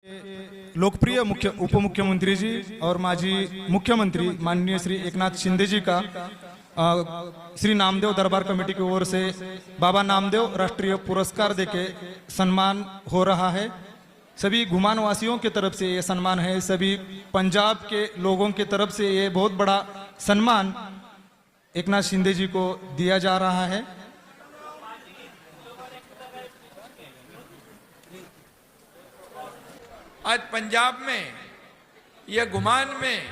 लोकप्रिय उप मुख्यमंत्री जी और माजी मुख्यमंत्री माननीय श्री एकनाथ शिंदे जी का श्री नामदेव दरबार कमेटी की ओर से बाबा नामदेव राष्ट्रीय पुरस्कार देके सम्मान हो रहा है। सभी घुमान वासियों की तरफ से ये सम्मान है, सभी पंजाब के लोगों की तरफ से ये बहुत बड़ा सम्मान एकनाथ शिंदे जी को दिया जा रहा है। आज पंजाब में यह गुमान में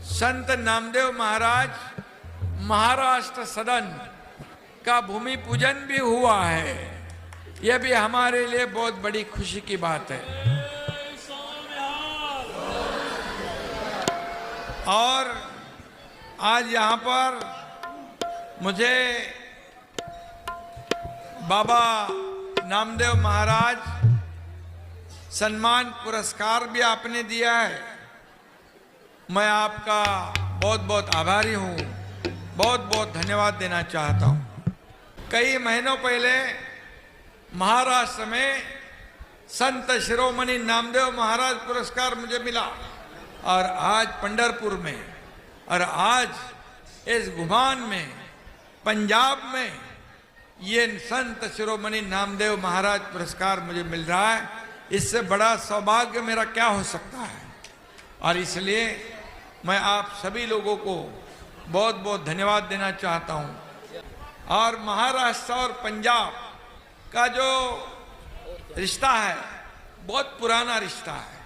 संत नामदेव महाराज महाराष्ट्र सदन का भूमि पूजन भी हुआ है। यह भी हमारे लिए बहुत बड़ी खुशी की बात है। और आज यहाँ पर मुझे बाबा नामदेव महाराज सम्मान पुरस्कार भी आपने दिया है। मैं आपका बहुत बहुत आभारी हूँ, बहुत बहुत धन्यवाद देना चाहता हूँ। कई महीनों पहले महाराष्ट्र में संत शिरोमणि नामदेव महाराज पुरस्कार मुझे मिला और आज पंढरपुर में और आज इस गुमान में पंजाब में ये संत शिरोमणि नामदेव महाराज पुरस्कार मुझे मिल रहा है। इससे बड़ा सौभाग्य मेरा क्या हो सकता है। और इसलिए मैं आप सभी लोगों को बहुत बहुत धन्यवाद देना चाहता हूं। और महाराष्ट्र और पंजाब का जो रिश्ता है बहुत पुराना रिश्ता है।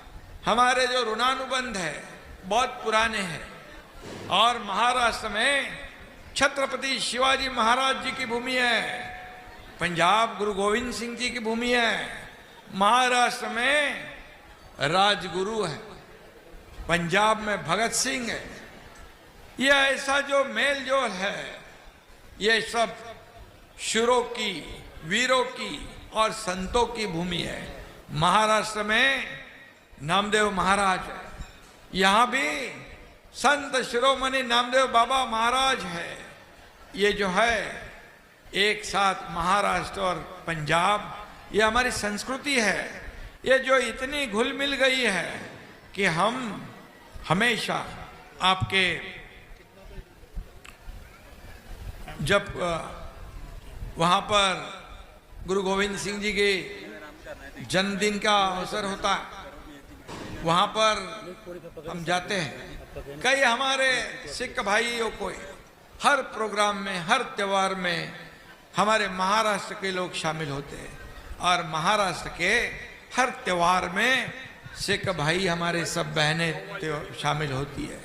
हमारे जो ऋणानुबंध है बहुत पुराने हैं। और महाराष्ट्र में छत्रपति शिवाजी महाराज जी की भूमि है, पंजाब गुरु गोविंद सिंह जी की भूमि है, महाराष्ट्र में राजगुरु है, पंजाब में भगत सिंह है। यह ऐसा जो मेल जोल है ये सब शूरों की, वीरों की और संतों की भूमि है। महाराष्ट्र में नामदेव महाराज है, यहाँ भी संत शिरोमणि नामदेव बाबा महाराज है। ये जो है एक साथ महाराष्ट्र और पंजाब, ये हमारी संस्कृति है। ये जो इतनी घुल मिल गई है कि हम हमेशा आपके जब वहाँ पर गुरु गोविंद सिंह जी के जन्मदिन का अवसर होता है वहाँ पर हम जाते हैं। कई हमारे सिख भाइयों को हर प्रोग्राम में, हर त्योहार में हमारे महाराष्ट्र के लोग शामिल होते हैं और महाराष्ट्र के हर त्योहार में सिख भाई हमारे सब बहनें शामिल होती है।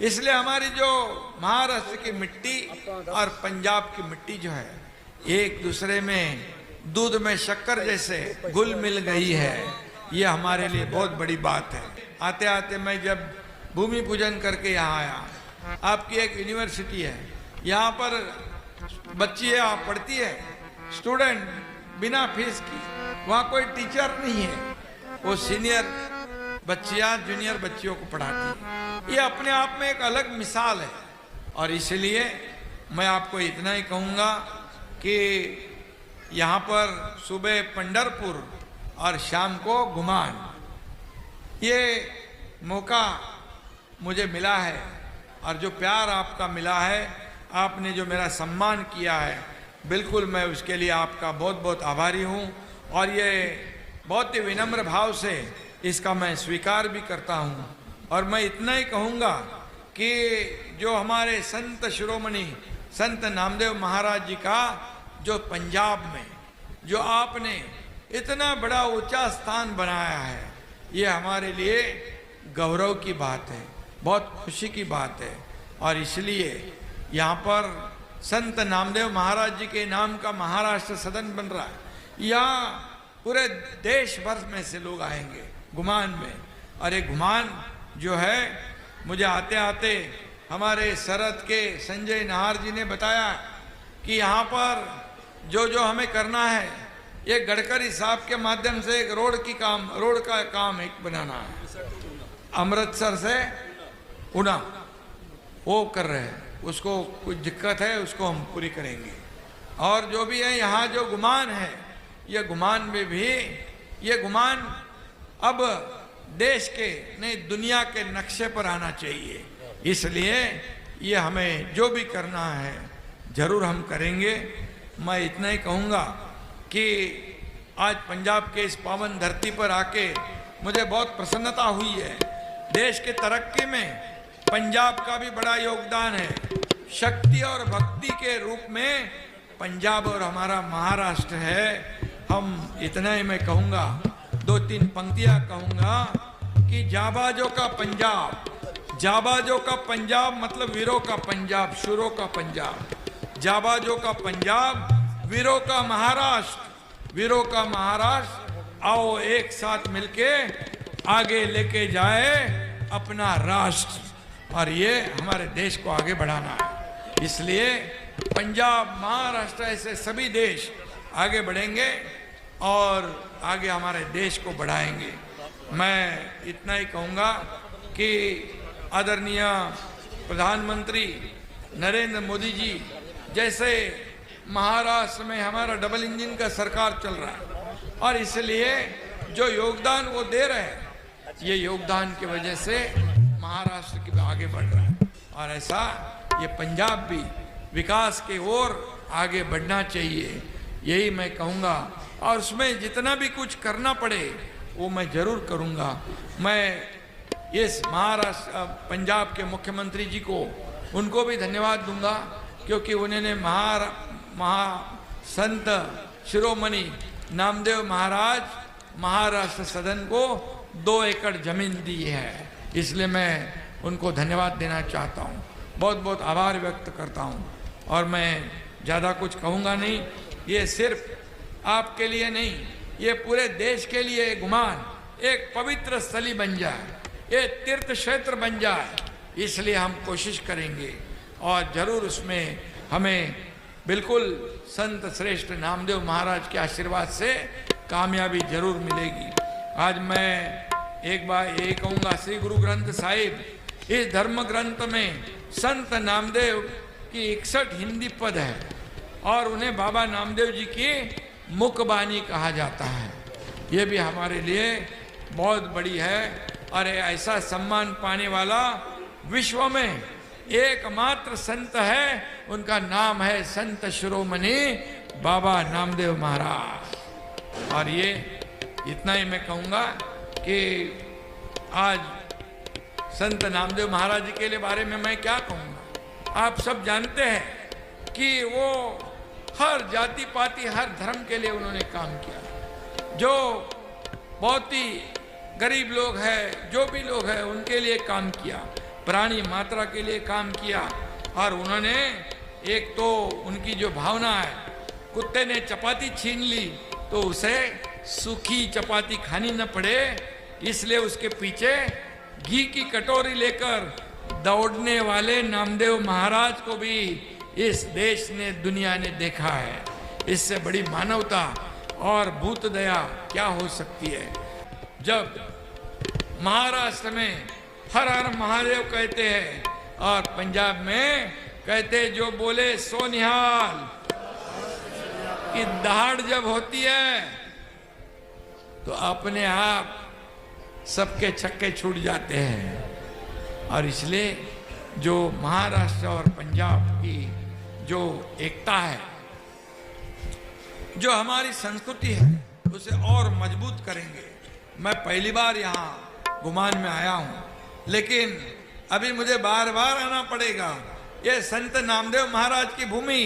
इसलिए हमारी जो महाराष्ट्र की मिट्टी और पंजाब की मिट्टी जो है एक दूसरे में दूध में शक्कर जैसे घुल मिल गई है। ये हमारे लिए बहुत बड़ी बात है। आते आते मैं जब भूमि पूजन करके यहाँ आया, आपकी एक यूनिवर्सिटी है, यहाँ पर बच्ची है, आप पढ़ती है, स्टूडेंट बिना फीस की, वहाँ कोई टीचर नहीं है, वो सीनियर बच्चियाँ जूनियर बच्चियों को पढ़ाती है। ये अपने आप में एक अलग मिसाल है। और इसलिए मैं आपको इतना ही कहूँगा कि यहाँ पर सुबह पंढरपुर और शाम को गुमान, ये मौका मुझे मिला है और जो प्यार आपका मिला है, आपने जो मेरा सम्मान किया है, बिल्कुल मैं उसके लिए आपका बहुत बहुत आभारी हूँ। और ये बहुत ही विनम्र भाव से इसका मैं स्वीकार भी करता हूँ। और मैं इतना ही कहूँगा कि जो हमारे संत शिरोमणि संत नामदेव महाराज जी का जो पंजाब में जो आपने इतना बड़ा ऊंचा स्थान बनाया है, ये हमारे लिए गौरव की बात है, बहुत खुशी की बात है। और इसलिए यहाँ पर संत नामदेव महाराज जी के नाम का महाराष्ट्र सदन बन रहा है। यहाँ पूरे देश भर में से लोग आएंगे गुमान में। और ये गुमान जो है, मुझे आते आते हमारे सरहद के संजय नाहर जी ने बताया कि यहाँ पर जो जो हमें करना है, ये गडकरी साहब के माध्यम से एक रोड का काम एक बनाना है, अमृतसर से उना, वो कर रहे हैं। उसको कुछ दिक्कत है, उसको हम पूरी करेंगे। और जो भी है यहाँ जो गुमान है, ये गुमान में भी, ये गुमान अब देश के नहीं दुनिया के नक्शे पर आना चाहिए। इसलिए ये हमें जो भी करना है जरूर हम करेंगे। मैं इतना ही कहूँगा कि आज पंजाब के इस पावन धरती पर आके मुझे बहुत प्रसन्नता हुई है। देश के तरक्की में पंजाब का भी बड़ा योगदान है। शक्ति और भक्ति के रूप में पंजाब और हमारा महाराष्ट्र है। हम इतना ही मैं कहूँगा, 2-3 पंक्तियाँ कहूँगा कि जाबाजों का पंजाब, जाबाजों का पंजाब मतलब वीरों का पंजाब, शूरों का पंजाब। जाबाजों का पंजाब, वीरों का महाराष्ट्र, वीरों का महाराष्ट्र। आओ एक साथ मिलके आगे लेके जाए अपना राष्ट्र, और ये हमारे देश को आगे बढ़ाना है। इसलिए पंजाब, महाराष्ट्र ऐसे सभी देश आगे बढ़ेंगे और आगे हमारे देश को बढ़ाएंगे। मैं इतना ही कहूँगा कि आदरणीय प्रधानमंत्री नरेंद्र मोदी जी जैसे महाराष्ट्र में हमारा डबल इंजन का सरकार चल रहा है, और इसलिए जो योगदान वो दे रहे हैं, ये योगदान की वजह से महाराष्ट्र की आगे बढ़ रहा है। और ऐसा ये पंजाब भी विकास की ओर आगे बढ़ना चाहिए, यही मैं कहूँगा। और उसमें जितना भी कुछ करना पड़े वो मैं जरूर करूँगा। मैं इस महाराष्ट्र पंजाब के मुख्यमंत्री जी को, उनको भी धन्यवाद दूंगा, क्योंकि उन्होंने संत शिरोमणि नामदेव महाराज महाराष्ट्र सदन को 2 एकड़ जमीन दी है। इसलिए मैं उनको धन्यवाद देना चाहता हूँ, बहुत बहुत आभार व्यक्त करता हूँ। और मैं ज़्यादा कुछ कहूँगा नहीं। ये सिर्फ आपके लिए नहीं, ये पूरे देश के लिए गुमान एक पवित्र स्थली बन जाए, ये तीर्थ क्षेत्र बन जाए। इसलिए हम कोशिश करेंगे और जरूर उसमें हमें बिल्कुल संत श्रेष्ठ नामदेव महाराज के आशीर्वाद से कामयाबी जरूर मिलेगी। आज मैं एक बार ये कहूँगा, श्री गुरु ग्रंथ साहिब, इस धर्म ग्रंथ में संत नामदेव की 61 हिंदी पद है और उन्हें बाबा नामदेव जी की मुखबानी कहा जाता है। ये भी हमारे लिए बहुत बड़ी है, और ऐसा सम्मान पाने वाला विश्व में एकमात्र संत है, उनका नाम है संत शिरोमणि बाबा नामदेव महाराज। और ये इतना ही मैं कहूँगा कि आज संत नामदेव महाराज जी के बारे में मैं क्या कहूँगा। आप सब जानते हैं कि वो हर जाति पाति हर धर्म के लिए उन्होंने काम किया। जो बहुत ही गरीब लोग हैं, जो भी लोग हैं, उनके लिए काम किया, प्राणी मात्रा के लिए काम किया। और उन्होंने एक तो उनकी जो भावना है, कुत्ते ने चपाती छीन ली तो उसे सूखी चपाती खानी न पड़े, इसलिए उसके पीछे घी की कटोरी लेकर दौड़ने वाले नामदेव महाराज को भी इस देश ने, दुनिया ने देखा है। इससे बड़ी मानवता और भूत दया क्या हो सकती है। जब महाराष्ट्र में हर हर महादेव कहते हैं और पंजाब में कहते जो बोले सो निहाल, कि दहाड़ जब होती है तो अपने आप सबके छक्के छूट जाते हैं। और इसलिए जो महाराष्ट्र और पंजाब की जो एकता है, जो हमारी संस्कृति है, उसे और मजबूत करेंगे। मैं पहली बार यहाँ गुमान में आया हूँ, लेकिन अभी मुझे बार बार आना पड़ेगा। ये संत नामदेव महाराज की भूमि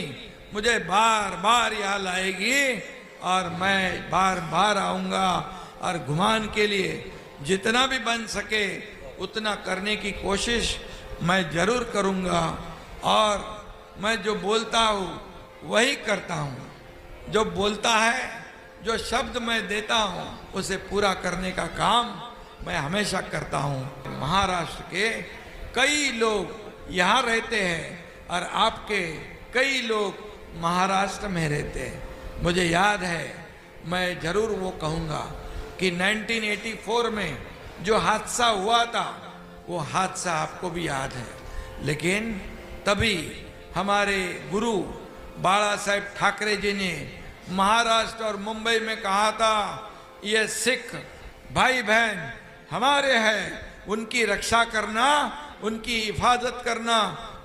मुझे बार बार यहाँ लाएगी और मैं बार बार आऊँगा और गुमान के लिए जितना भी बन सके उतना करने की कोशिश मैं जरूर करूँगा। और मैं जो बोलता हूँ वही करता हूँ। जो बोलता है, जो शब्द मैं देता हूँ, उसे पूरा करने का काम मैं हमेशा करता हूँ। महाराष्ट्र के कई लोग यहाँ रहते हैं और आपके कई लोग महाराष्ट्र में रहते हैं। मुझे याद है, मैं जरूर वो कहूँगा कि 1984 में जो हादसा हुआ था, वो हादसा आपको भी याद है। लेकिन तभी हमारे गुरु बाला साहेब ठाकरे जी ने महाराष्ट्र और मुंबई में कहा था, ये सिख भाई बहन हमारे हैं, उनकी रक्षा करना, उनकी हिफाजत करना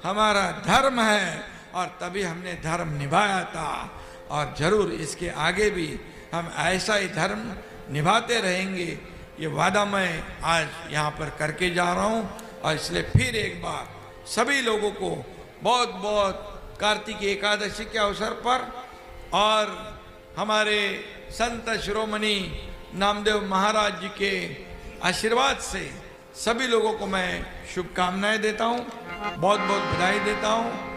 हमारा धर्म है। और तभी हमने धर्म निभाया था और जरूर इसके आगे भी हम ऐसा ही धर्म निभाते रहेंगे। ये वादा मैं आज यहाँ पर करके जा रहा हूँ। और इसलिए फिर एक बार सभी लोगों को बहुत बहुत कार्तिक एकादशी के अवसर पर और हमारे संत शिरोमणि नामदेव महाराज जी के आशीर्वाद से सभी लोगों को मैं शुभकामनाएं देता हूँ, बहुत बहुत बधाई देता हूँ।